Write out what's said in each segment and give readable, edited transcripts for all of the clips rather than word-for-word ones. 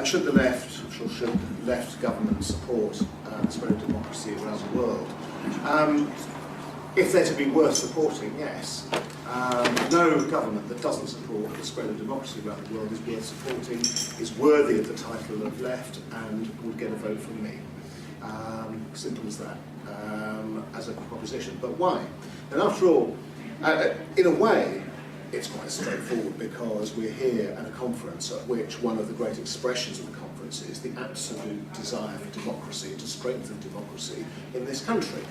should left governments support the spread of democracy around the world? If they're to be worth supporting, yes. No government that doesn't support the spread of democracy around the world is worth supporting, is worthy of the title of left, and would get a vote from me. Simple as that, as a proposition. But why? And after all, in a way, it's quite straightforward, because we're here at a conference at which one of the great expressions of the conference is the absolute desire for democracy, to strengthen democracy in this country.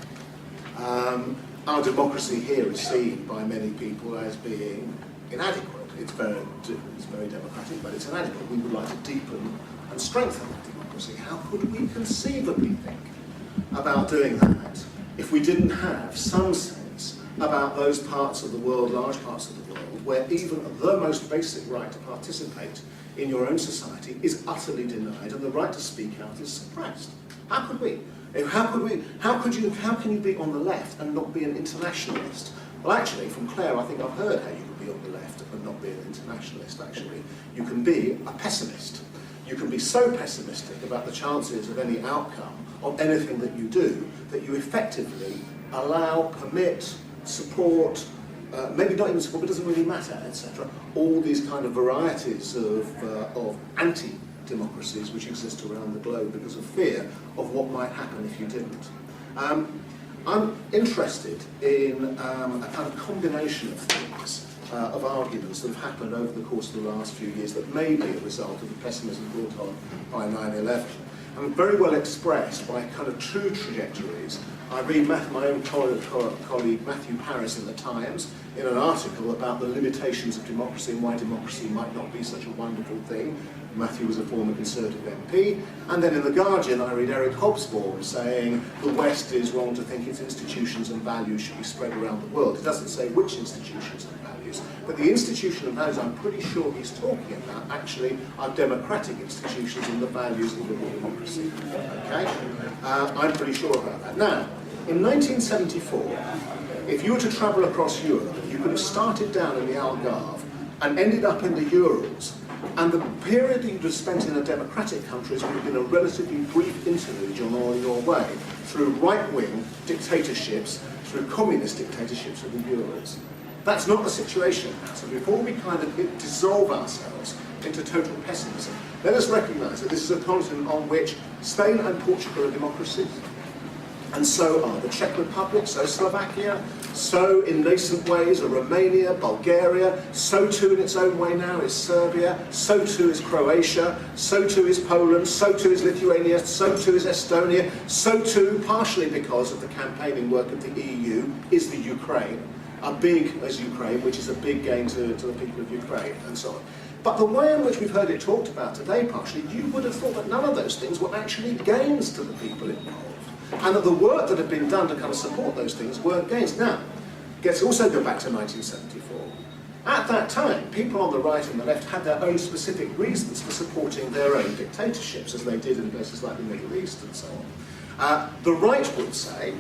Our democracy here is seen by many people as being inadequate. It's very democratic, but it's inadequate. We would like to deepen and strengthen that democracy. How could we conceivably think about doing that if we didn't have some sense about those parts of the world, large parts of the world, where even the most basic right to participate in your own society is utterly denied and the right to speak out is suppressed? How could we? How can you be on the left and not be an internationalist? Well, actually, from Claire, I think I've heard how you can be on the left and not be an internationalist, actually. You can be a pessimist. You can be so pessimistic about the chances of any outcome of anything that you do that you effectively allow, permit, support, maybe not even support, but it doesn't really matter, etc. All these kind of varieties of anti-democracies which exist around the globe because of fear of what might happen if you didn't. I'm interested in a kind of combination of things, of arguments that have happened over the course of the last few years that may be a result of the pessimism brought on by 9/11. And very well expressed by kind of true trajectories. I read my own colleague Matthew Parris in the Times in an article about the limitations of democracy and why democracy might not be such a wonderful thing. Matthew was a former Conservative MP. And then in The Guardian I read Eric Hobsbawm saying the West is wrong to think its institutions and values should be spread around the world. It doesn't say which institutions and values, but the institution and values I'm pretty sure he's talking about actually are democratic institutions and the values of liberal democracy. Okay? I'm pretty sure about that. Now, in 1974, if you were to travel across Europe, you could have started down in the Algarve and ended up in the Urals, and the period that you'd have spent in a democratic countries would have been a relatively brief interlude on your way through right-wing dictatorships, through communist dictatorships of the Urals. That's not the situation now. So before we kind of dissolve ourselves into total pessimism, let us recognise that this is a continent on which Spain and Portugal are democracies, and so are the Czech Republic, so Slovakia, so in nascent ways are Romania, Bulgaria, so too in its own way now is Serbia, so too is Croatia, so too is Poland, so too is Lithuania, so too is Estonia, so too, partially because of the campaigning work of the EU, is the Ukraine, which is a big gain to the people of Ukraine, and so on. But the way in which we've heard it talked about today, partially, you would have thought that none of those things were actually gains to the people involved, and that the work that had been done to kind of support those things weren't gains. Now, let's also go back to 1974. At that time, people on the right and the left had their own specific reasons for supporting their own dictatorships, as they did in places like the Middle East and so on. The right would say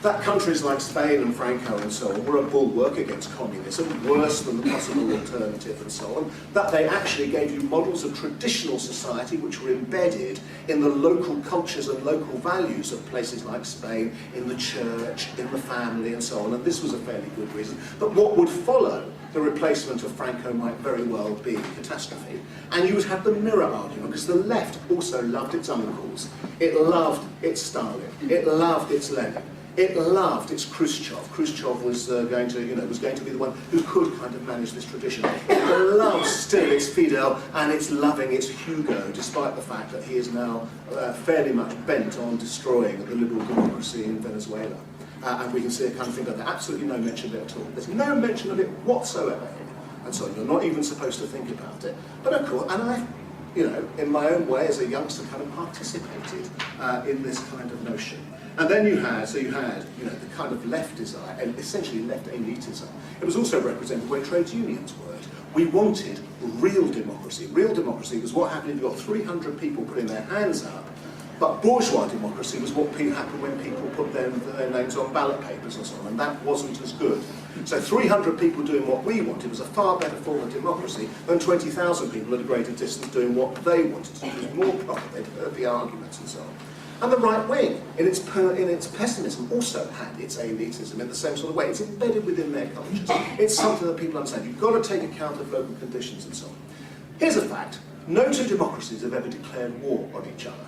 that countries like Spain and Franco and so on were a bulwark against communism, worse than the possible alternative and so on, that they actually gave you models of traditional society which were embedded in the local cultures and local values of places like Spain, in the church, in the family and so on, and this was a fairly good reason. But what would follow the replacement of Franco might very well be catastrophe. And you would have the mirror argument, because the left also loved its uncles. It loved its Stalin. It loved its Lenin. It loved its Khrushchev. Khrushchev was going to be the one who could kind of manage this tradition. It loves still its Fidel, and it's loving its Hugo, despite the fact that he is now fairly much bent on destroying the liberal democracy in Venezuela. And we can see a kind of thing like that. Absolutely no mention of it at all. There's no mention of it whatsoever. And so you're not even supposed to think about it. But of course, and I, in my own way as a youngster, kind of participated in this kind of notion. And then you had the kind of left desire, and essentially left elitism. It was also represented where trade unions were. We wanted real democracy. Real democracy was what happened if you got 300 people putting their hands up But bourgeois democracy was what happened when people put their names on ballot papers and so on, and that wasn't as good. So 300 people doing what we wanted was a far better form of democracy than 20,000 people at a greater distance doing what they wanted to do. It was more proper, they'd heard the arguments and so on. And the right wing, in its pessimism, also had its elitism in the same sort of way. It's embedded within their cultures. It's something that people understand. You've got to take account of local conditions and so on. Here's a fact. No two democracies have ever declared war on each other.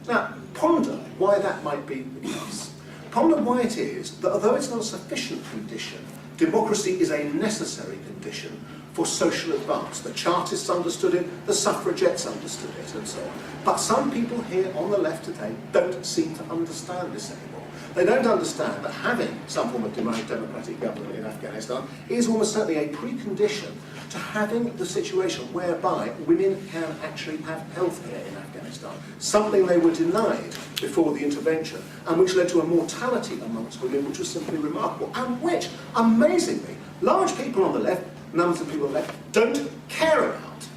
Now, ponder why that might be the case. Ponder why it is that although it's not a sufficient condition, democracy is a necessary condition for social advance. The Chartists understood it, the suffragettes understood it, and so on. But some people here on the left today don't seem to understand this anymore. They don't understand that having some form of democratic government in Afghanistan is almost certainly a precondition to having the situation whereby women can actually have health care in Afghanistan, something they were denied before the intervention, and which led to a mortality amongst women which was simply remarkable, and which, amazingly, large people on the left, numbers of people on the left, don't care about.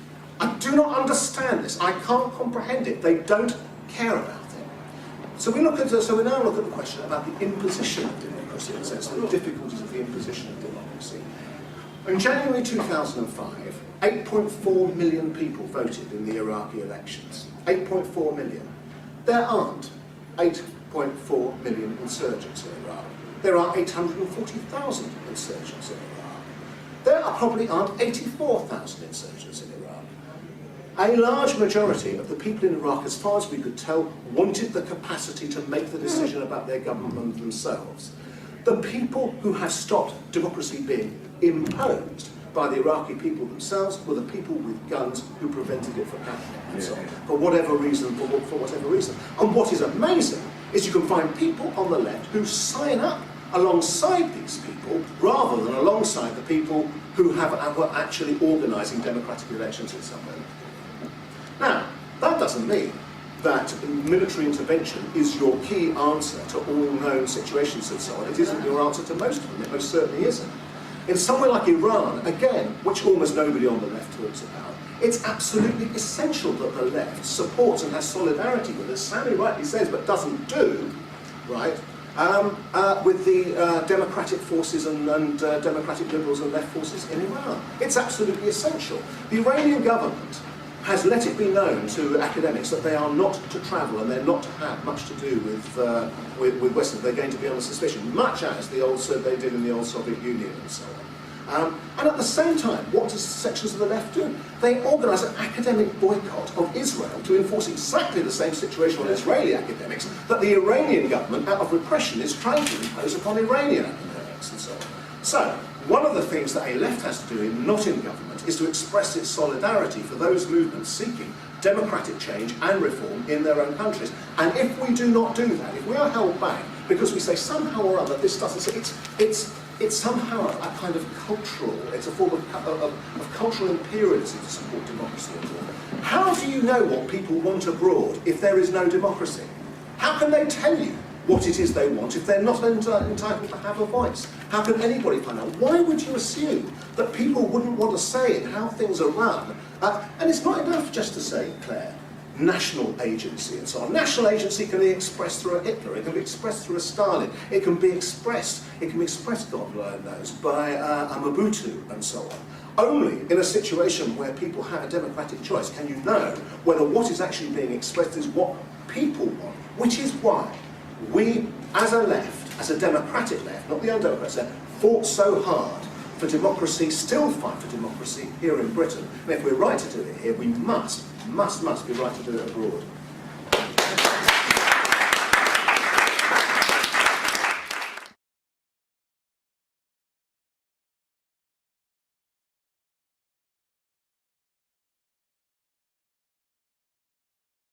I do not understand this. I can't comprehend it. They don't care about it. So we now look at the question about the imposition of democracy, in the sense of the difficulties of the imposition of democracy. In January 2005, 8.4 million people voted in the Iraqi elections. 8.4 million. There aren't 8.4 million insurgents in Iraq. There are 840,000 insurgents in Iraq. There probably aren't 84,000 insurgents in Iraq. A large majority of the people in Iraq, as far as we could tell, wanted the capacity to make the decision about their government themselves. The people who have stopped democracy being imposed by the Iraqi people themselves were the people with guns who prevented it from happening, and so on, for whatever reason, for whatever reason. And what is amazing is you can find people on the left who sign up alongside these people rather than alongside the people who were actually organising democratic elections in some way. Now, that doesn't mean that military intervention is your key answer to all known situations and so on. It isn't your answer to most of them. It most certainly isn't. In somewhere like Iran, again, which almost nobody on the left talks about, it's absolutely essential that the left supports and has solidarity with, as Sammy rightly says, but doesn't do, right, with the democratic forces and democratic liberals and left forces in Iran. It's absolutely essential. The Iranian government has let it be known to academics that they are not to travel and they're not to have much to do with Western. They're going to be on suspicion, much as they did in the old Soviet Union and so on. And at the same time, what does sections of the left do? They organise an academic boycott of Israel to enforce exactly the same situation on Israeli academics that the Iranian government, out of repression, is trying to impose upon Iranian academics and so on. So, one of the things that a left has to do, not in government, is to express its solidarity for those movements seeking democratic change and reform in their own countries. And if we do not do that, if we are held back because we say somehow or other this doesn't, it's somehow a kind of cultural, it's a form of cultural imperialism to support democracy abroad. How do you know what people want abroad if there is no democracy? How can they tell you what it is they want if they're not entitled to have a voice? How can anybody find out? Why would you assume that people wouldn't want to say in how things are run? And it's not enough just to say, Claire, national agency and so on. National agency can be expressed through a Hitler, it can be expressed through a Stalin, it can be expressed, God knows, by a Mobutu and so on. Only in a situation where people have a democratic choice can you know whether what is actually being expressed is what people want, which is why we, as a left, as a democratic left, not the undemocratic left, fought so hard for democracy, still fight for democracy here in Britain. And if we're right to do it here, we must be right to do it abroad.